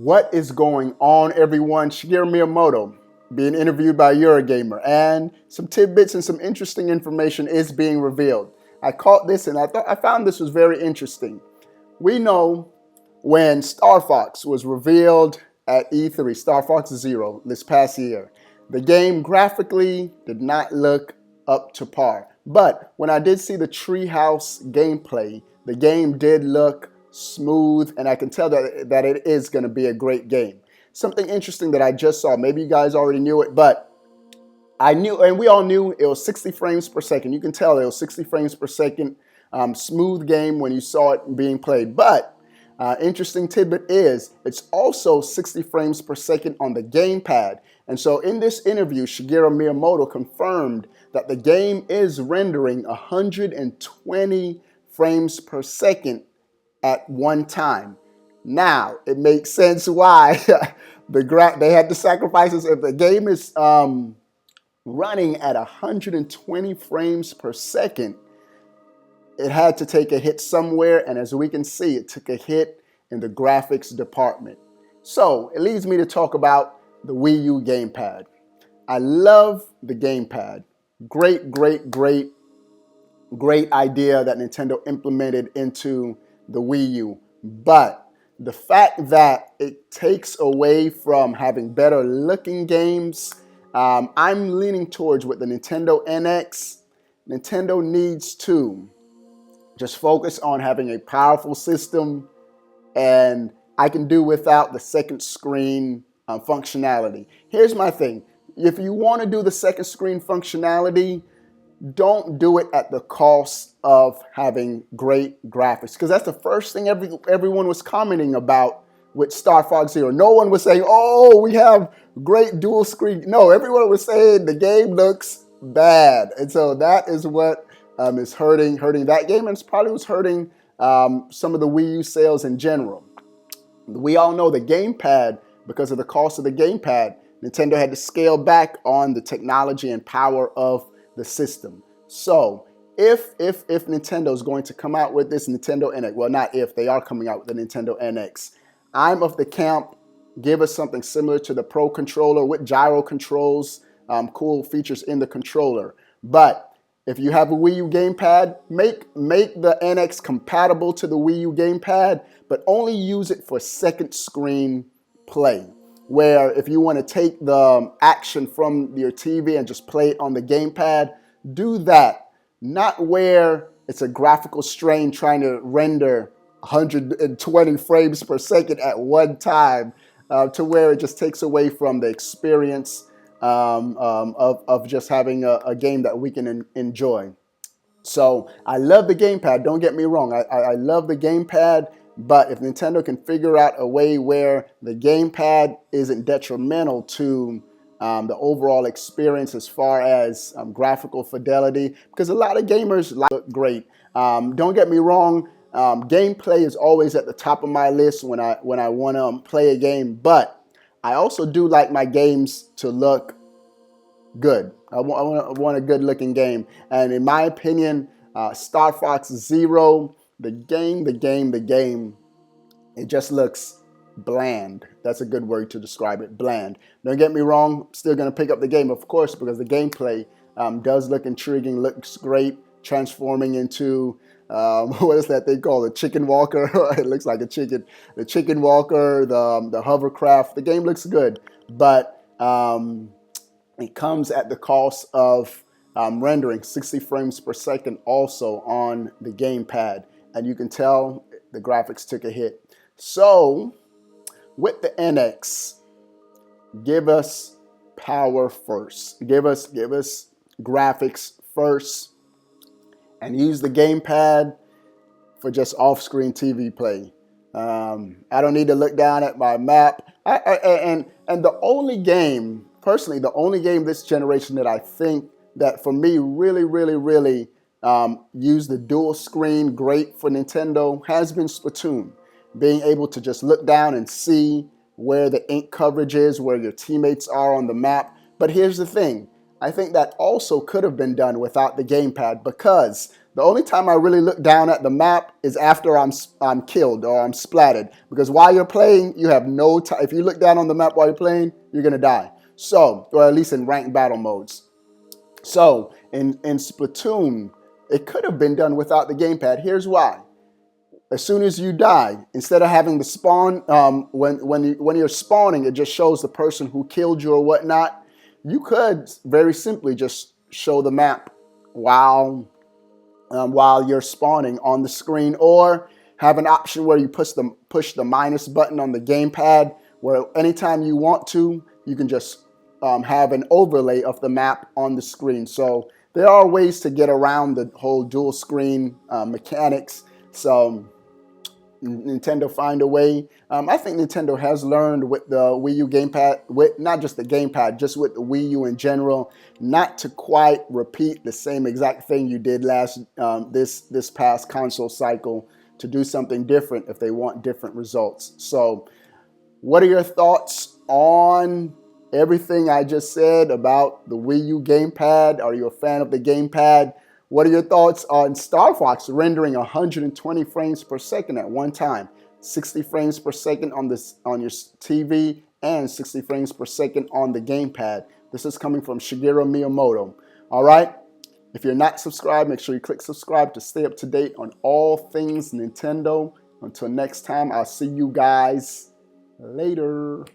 What is going on, everyone? Shigeru Miyamoto being interviewed by Eurogamer, and some tidbits and some interesting information is being revealed. I caught this and I found this was very interesting. We know when Star Fox was revealed at E3, Star Fox Zero this past year, the game graphically did not look up to par. But when I did see the Treehouse gameplay, the game did look smooth, and I can tell that it is going to be a great game. Something interesting that I just saw, maybe you guys already knew it, but I knew, and we all knew, it was 60 frames per second. You can tell it was 60 frames per second, smooth game when you saw it being played. But interesting tidbit is it's also 60 frames per second on the Gamepad. And so in this interview, Shigeru Miyamoto confirmed that the game is rendering 120 frames per second at one time. Now, it makes sense why they had to sacrifice this. If the game is running at 120 frames per second, it had to take a hit somewhere, and as we can see, it took a hit in the graphics department. So it leads me to talk about the Wii U Gamepad. I love the Gamepad. Great idea that Nintendo implemented into the Wii U. But the fact that it takes away from having better looking games, I'm leaning towards with the Nintendo NX. Nintendo needs to just focus on having a powerful system, and I can do without the second screen functionality. Here's my thing. If you want to do the second screen functionality, don't do it at the cost of having great graphics, because that's the first thing everyone was commenting about with Star Fox Zero. No one was saying, oh, we have great dual screen. No, everyone was saying the game looks bad. And so that is what is hurting that game, and it's probably was hurting some of the Wii U sales in general. We all know the Gamepad, because of the cost of the Gamepad, Nintendo had to scale back on the technology and power of the system. So if Nintendo is going to come out with this Nintendo NX, well, not if, they are coming out with the Nintendo NX, I'm of the camp, give us something similar to the Pro controller with gyro controls, cool features in the controller. But if you have a Wii U Gamepad, make the NX compatible to the Wii U Gamepad, but only use it for second screen play, where if you want to take the action from your TV and just play it on the Gamepad, do that. Not where it's a graphical strain trying to render 120 frames per second at one time, to where it just takes away from the experience of just having a game that we can enjoy. So I love the Gamepad, don't get me wrong. I love the Gamepad. But if Nintendo can figure out a way where the Gamepad isn't detrimental to the overall experience as far as graphical fidelity, because a lot of gamers look great. Don't get me wrong, gameplay is always at the top of my list when I want to play a game. But I also do like my games to look good. I want a good looking game. And in my opinion, Star Fox Zero, the game, it just looks bland. That's a good word to describe it, bland. Don't get me wrong, still going to pick up the game, of course, because the gameplay does look intriguing, looks great, transforming into, what is that they call it, chicken walker? It looks like a chicken. The chicken walker, the hovercraft, the game looks good, but it comes at the cost of rendering 60 frames per second also on the Gamepad. And you can tell the graphics took a hit. So with the NX, give us power first. Give us graphics first, and use the Gamepad for just off-screen TV play. I don't need to look down at my map. And the only game, personally, the only game this generation that I think that for me really use the dual screen great for Nintendo has been Splatoon. Being able to just look down and see where the ink coverage is, where your teammates are on the map. But here's the thing. I think that also could have been done without the Gamepad, because The only time I really look down at the map is after I'm killed or I'm splattered. Because while you're playing, you have no time. If you look down on the map while you're playing, you're going to die. So, or at least in ranked battle modes. So, in Splatoon, it could have been done without the gamepad. Here's why. As soon as you die, instead of having the spawn, when you're spawning, it just shows the person who killed you or whatnot. You could very simply just show the map while you're spawning on the screen, or have an option where you push the minus button on the gamepad, where anytime you want to, you can just have an overlay of the map on the screen. So there are ways to get around the whole dual screen mechanics. So Nintendo find a way. I think Nintendo has learned with the Wii U gamepad, with not just the gamepad, just with the Wii U in general, not to quite repeat the same exact thing you did this past console cycle, to do something different if they want different results. So what are your thoughts on everything I just said about the Wii U gamepad? Are you a fan of the gamepad? What are your thoughts on Star Fox rendering 120 frames per second at one time? 60 frames per second on your TV and 60 frames per second on the gamepad. This is coming from Shigeru Miyamoto. All right? If you're not subscribed, make sure you click subscribe to stay up to date on all things Nintendo. Until next time, I'll see you guys later.